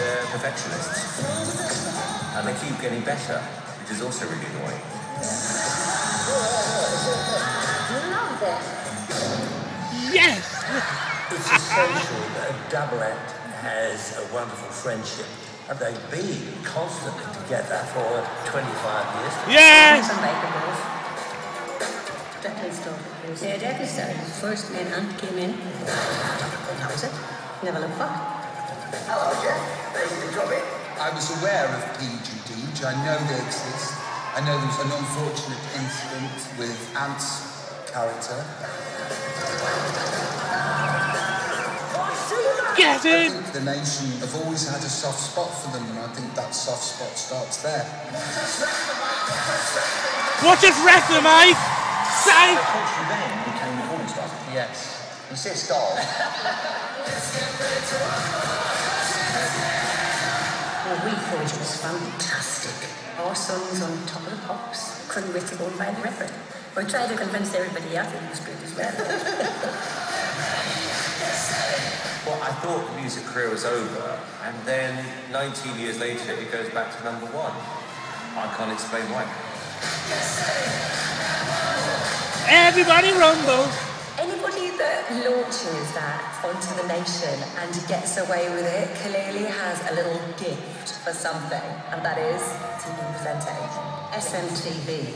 they're perfectionists. And they keep getting better, which is also really annoying. Love it. Yes! It's essential that a double act has a wonderful friendship. And they've been constantly together for 25 years. Yes! Declan started. Yeah, Declan started. First man and came in. How is it? Never looked back. Hello, Jeff. Thank you for coming. I was aware of PGD. I know they exist. I know there was an unfortunate incident with Ant's character. Get I in! think the nation have always had a soft spot for them, and I think that soft spot starts there. What just wrecked them, mate? Say! Culture then became the porn star. Yes. You say stall. Well, we thought it was fantastic. Our son was on top of the pops. Couldn't wait to go and buy the record. We tried to convince everybody else it was good as well. Well, I thought the music career was over, and then 19 years later it goes back to #1. I can't explain why. Everybody rumble! Anybody that launches that onto the nation and gets away with it clearly has a little gift for something, and that is TV presenting. SMTV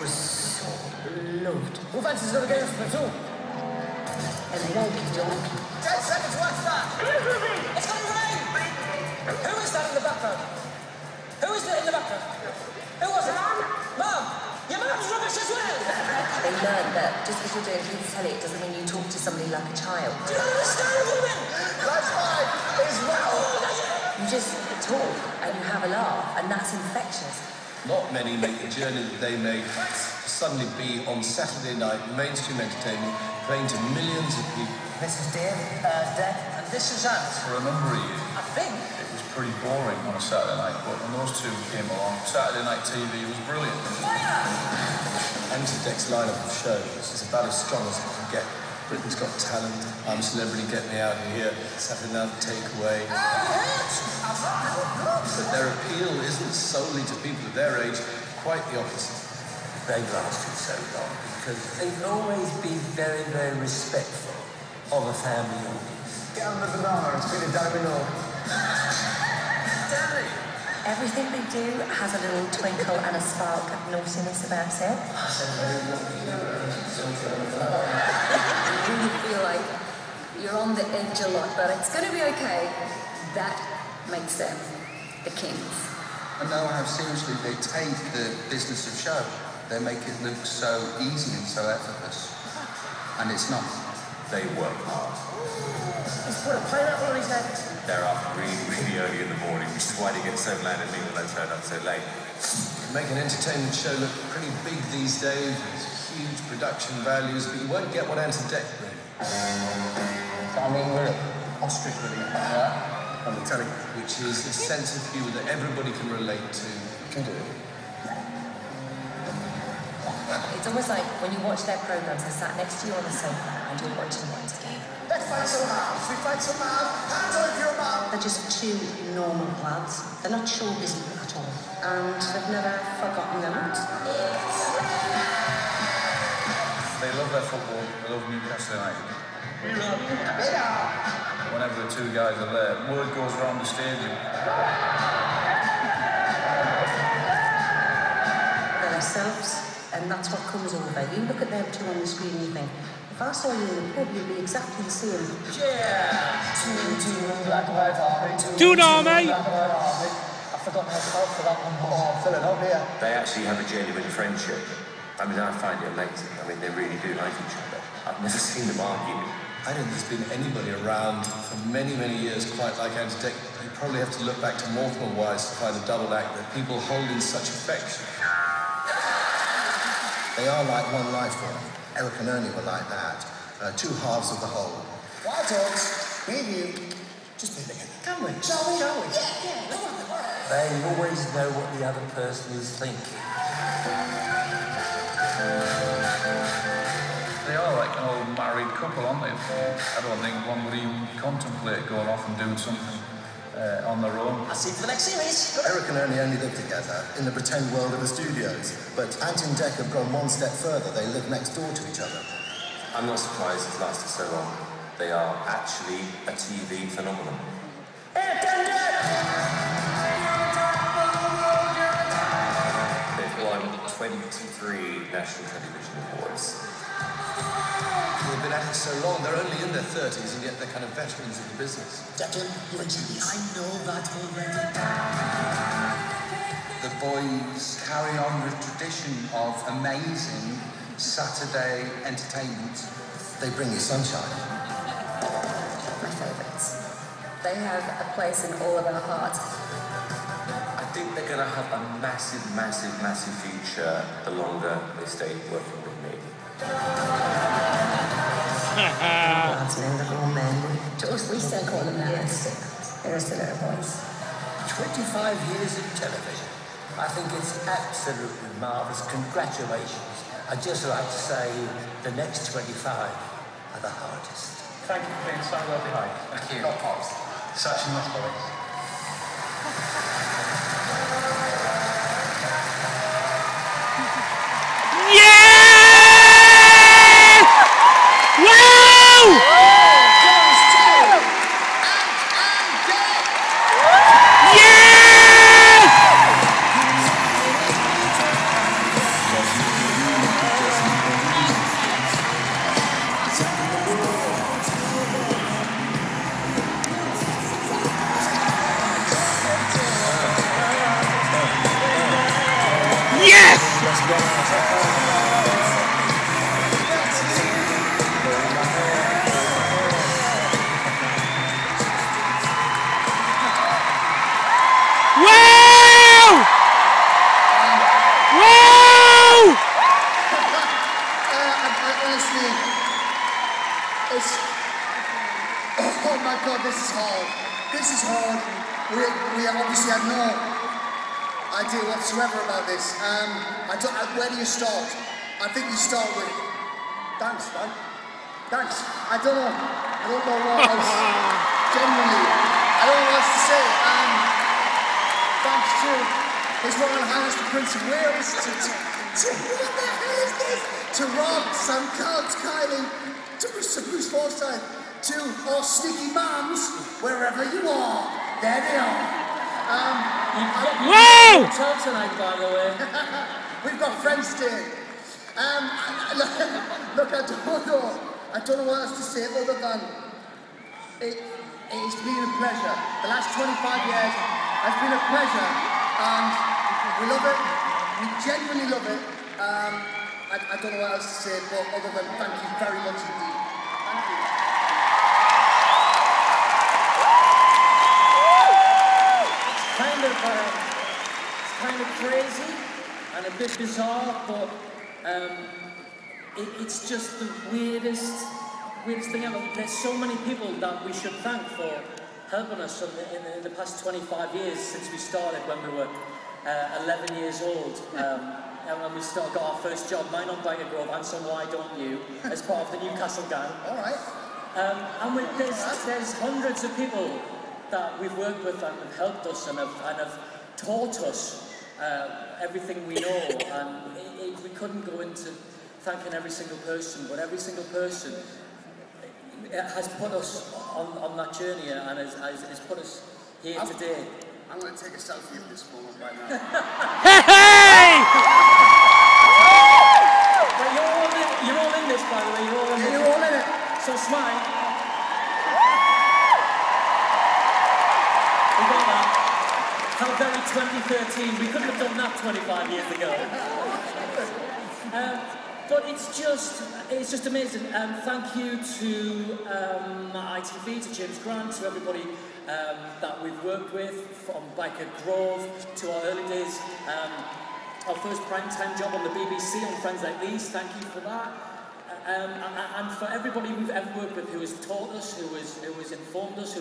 was so loved. Who fancies another game for two? And wonky donkey. 10 seconds, what's that? It's going to rain! Who is that in the background? Who is that in the background? Who was it? Mom! Your mom's rubbish as well! They learned that just because you're doing kids' telly, it doesn't mean you talk to somebody like a child. Do you understand, woman? That's fine. It's well. You just talk and you have a laugh, and that's infectious. Not many make the journey that they make to suddenly be on Saturday night, mainstream entertainment, playing to millions of people. This is Dave, Dad, and this is Ant. For a number of years, I think. it was pretty boring on a Saturday night, but when those two came along, Saturday night TV was brilliant. Antidec's lineup of shows is about as strong as it can get. Britain's Got Talent, I'm a Celebrity, Get Me Out of Here, Saturday Night Takeaway. But their appeal isn't solely to people of their age, quite the opposite. They've lasted so long because they've always been very, very respectful of a family audience. Get on the banana and spin a domino. Danny! Everything they do has a little twinkle and a spark of naughtiness about it. You really feel like you're on the edge a lot, but it's going to be okay. That makes them the kings. I know how seriously they take the business of show. They make it look so easy and so effortless. And it's not. They work hard. He's put a pineapple on his head. They're up really, really early in the morning, which is why they get so mad at me when I turn up so late. Make an entertainment show look pretty big these days, with huge production values, but you won't get what Antidec bring. I mean, we're ostrich really, on the telly. Which is a sense of humour that everybody can relate to. Can do it. It's almost like when you watch their programs, they're sat next to you on the sofa and you're watching them together. Let's fight some mouse. We fight some mouse. Hands on your mouth. They're just two normal lads. They're not show busy at all. And they've never forgotten them. They love their football, they love Newcastle United. Whenever the two guys are there, word goes around the stadium. They're themselves, and that's what comes over. You look at them two on the screen and you think, if I saw you in the pub, you'd be exactly the same. Yeah! Two black and white army. Do now, mate. Black and white army. I've forgotten how to spell for that one, but I'm filling up here. They actually have a genuine friendship. I mean, I find it amazing. I mean, they really do like each other. I've never seen them argue. I don't think there's been anybody around for many, many years quite like Antidec. You probably have to look back to Mortimer Wise to find a double act that people hold in such affection. They are like one life form. Eric and Ernie were like that. Two halves of the whole. Wild Dogs, me and you, just be together. Can we? Shall we? Shall we? Yeah. They always know what the other person is thinking. They are like an old married couple, aren't they? I don't think one would even contemplate going off and doing something on their own. I'll see you for the next series. Eric and Ernie only live together in the pretend world of the studios, but Ant and Dec have gone one step further. They live next door to each other. I'm not surprised it's lasted so long. They are actually a TV phenomenon. They've won 23 National Television Awards. They've been at it so long, they're only in their 30s, and yet they're kind of veterans of the business. Declan, you're a genius. I know that already. The boys carry on the tradition of amazing Saturday entertainment. They bring you sunshine. My favourites. They have a place in all of our hearts. I think they're going to have a massive, massive, massive future the longer they stay working with me. Lads, men, they're all men. We still call them lads. They're still our boys. 25 years in television. I think it's absolutely marvellous. Congratulations. I'd just like to say the next 25 are the hardest. Thank you for being so well behaved. Thank you. Not pops. Such a nice voice. Oh my God, this is hard. This is hard. We obviously had no idea whatsoever about this. Where do you start? I think you start with thanks, man. Thanks. I don't know what else. Genuinely, I don't know what else to say. Thanks to His Royal Highness the Prince of Wales. What the hell is this? To Rob, Sam Cobbs, Kylie, to Mr. Bruce Forsyth, to our sneaky mums, wherever you are, there they are. Wow! Tonight, by the way. We've got friends today. Look, I don't know what else to say other than it's been a pleasure. The last 25 years has been a pleasure, and we love it. We genuinely love it. I don't know what else to say, but other than thank you very much indeed. Thank you. It's kind of crazy and a bit bizarre, but it's just the weirdest thing ever. There's so many people that we should thank for helping us in the past 25 years since we started when we were 11 years old. And when we got our first job, mine on Biker Grove and some Why Don't You, as part of the Newcastle gang. All right. There's hundreds of people that we've worked with and have helped us and have taught us everything we know. And we couldn't go into thanking every single person, but every single person has put us on that journey and has put us here today. I'm going to take a selfie of this moment right now. Hey! But you're all in this, by the way. You're all in it. So smile. We got that. How very 2013. We couldn't have done that 25 years ago. But it's just amazing. Thank you to ITV, to James Grant, to everybody that we've worked with, from Biker Grove to our early days. Our first primetime job on the BBC on Friends Like These, thank you for that. And for everybody we've ever worked with who has taught us, who has informed us,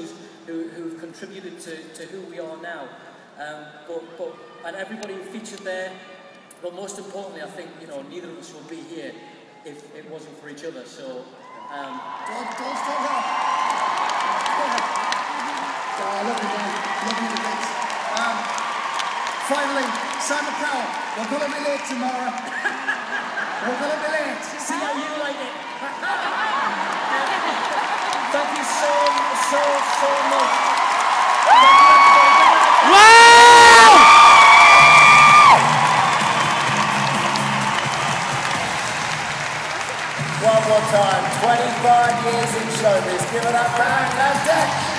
who've contributed to who we are now. And everybody who featured there. But most importantly, I think, neither of us would be here if it wasn't for each other. So, Don't stop that. I love you, man. love you to bits. Finally, Simon Cowell, we're going to be late tomorrow. We're going to be late. See how you like it. Thank you so much. Wow! One more time, 25 years in showbiz. Give it up, round left.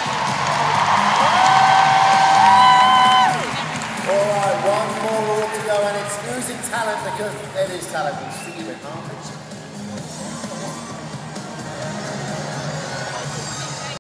All right, one more walk to go, and it's using talent because it is talent. We'll see you in March.